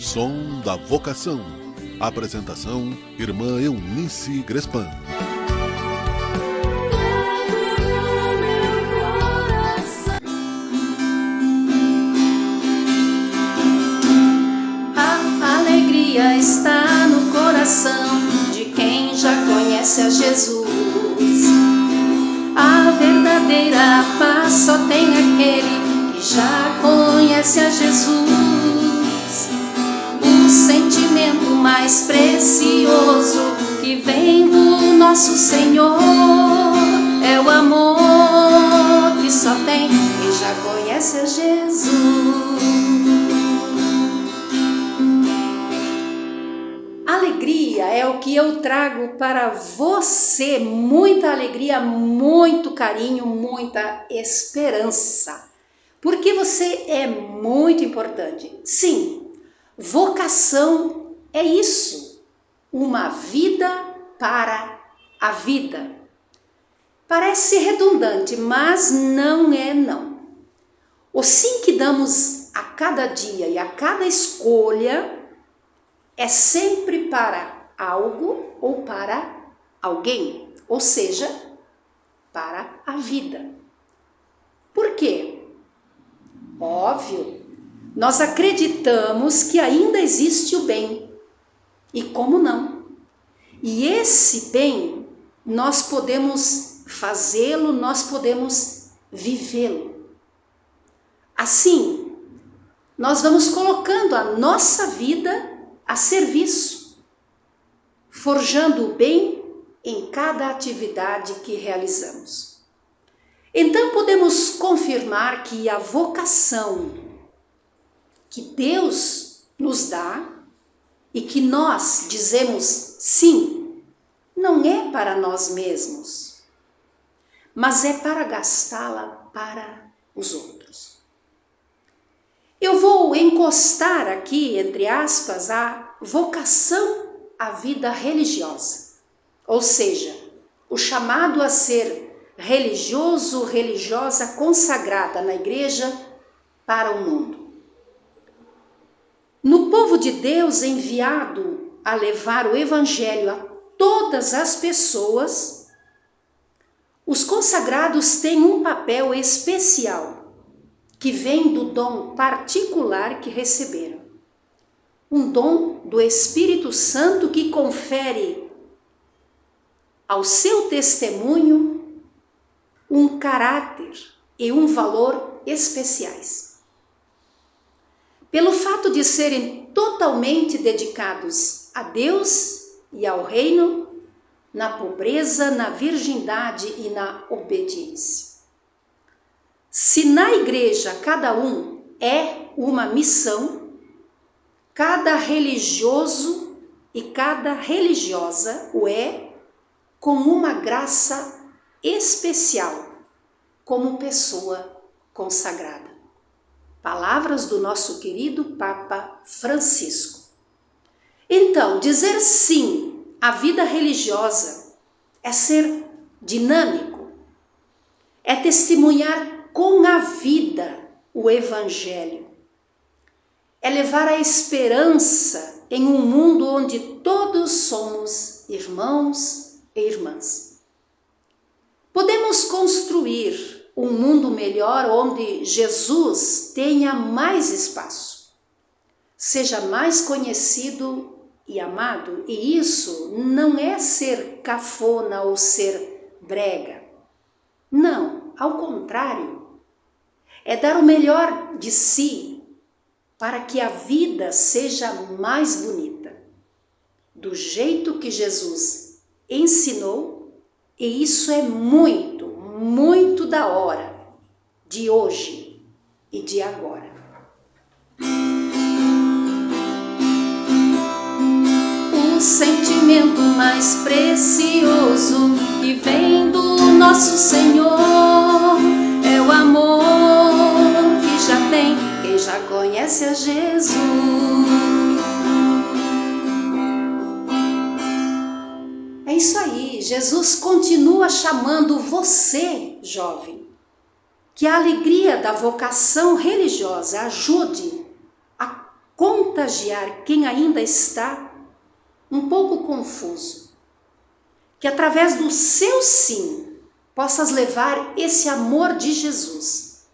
Som da Vocação. Apresentação: Irmã Eunice Grespan. A alegria está no coração de quem já conhece a Jesus. A verdadeira paz só tem aquele que já conhece a Jesus. O sentimento mais precioso que vem do nosso Senhor é o amor que só tem quem já conhece a Jesus. Alegria é o que eu trago para você, muita alegria, muito carinho, muita esperança, porque você é muito importante. Sim, vocação é isso, uma vida para a vida. Parece redundante, mas não é não. O sim que damos a cada dia e a cada escolha é sempre para algo ou para alguém, ou seja, para a vida. Por quê? Óbvio, nós acreditamos que ainda existe o bem. E como não? E esse bem, nós podemos fazê-lo, nós podemos vivê-lo. Assim, nós vamos colocando a nossa vida a serviço, forjando o bem em cada atividade que realizamos. Então podemos confirmar que a vocação que Deus nos dá e que nós dizemos sim, não é para nós mesmos, mas é para gastá-la para os outros. Eu vou encostar aqui, entre aspas, a vocação à vida religiosa, ou seja, o chamado a ser religioso, religiosa consagrada na igreja para o mundo. No povo de Deus enviado a levar o evangelho a todas as pessoas, os consagrados têm um papel especial que vem do dom particular que receberam. Um dom do Espírito Santo que confere ao seu testemunho um caráter e um valor especiais. Pelo fato de serem totalmente dedicados a Deus e ao reino, na pobreza, na virgindade e na obediência. Se na igreja cada um é uma missão, cada religioso e cada religiosa o é com uma graça especial, como pessoa consagrada. Palavras do nosso querido Papa Francisco. Então, dizer sim à vida religiosa é ser dinâmico, é testemunhar com a vida o Evangelho, é levar a esperança em um mundo onde todos somos irmãos e irmãs. Podemos construir um mundo melhor onde Jesus tenha mais espaço, seja mais conhecido e amado, e isso não é ser cafona ou ser brega. Não, ao contrário, é dar o melhor de si para que a vida seja mais bonita, do jeito que Jesus ensinou, e isso é muito, muito da hora, de hoje e de agora. O sentimento mais precioso que vem do nosso Senhor é o amor que já tem quem já conhece a Jesus. É isso aí, Jesus continua chamando você, jovem, que a alegria da vocação religiosa ajude a contagiar quem ainda está um pouco confuso. Que através do seu sim, possas levar esse amor de Jesus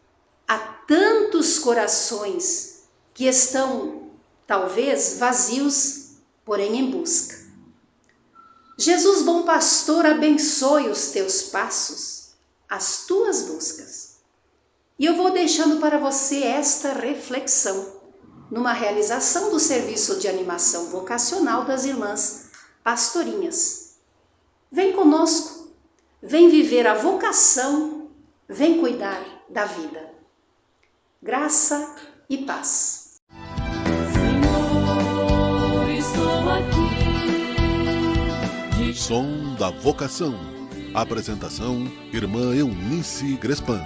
a tantos corações que estão, talvez, vazios, porém em busca. Jesus, bom pastor, abençoe os teus passos, as tuas buscas. E eu vou deixando para você esta reflexão, numa realização do serviço de animação vocacional das irmãs pastorinhas. Vem conosco, vem viver a vocação, vem cuidar da vida. Graça e paz. Senhor, estou aqui. Som da Vocação. Apresentação: Irmã Eunice Grespan.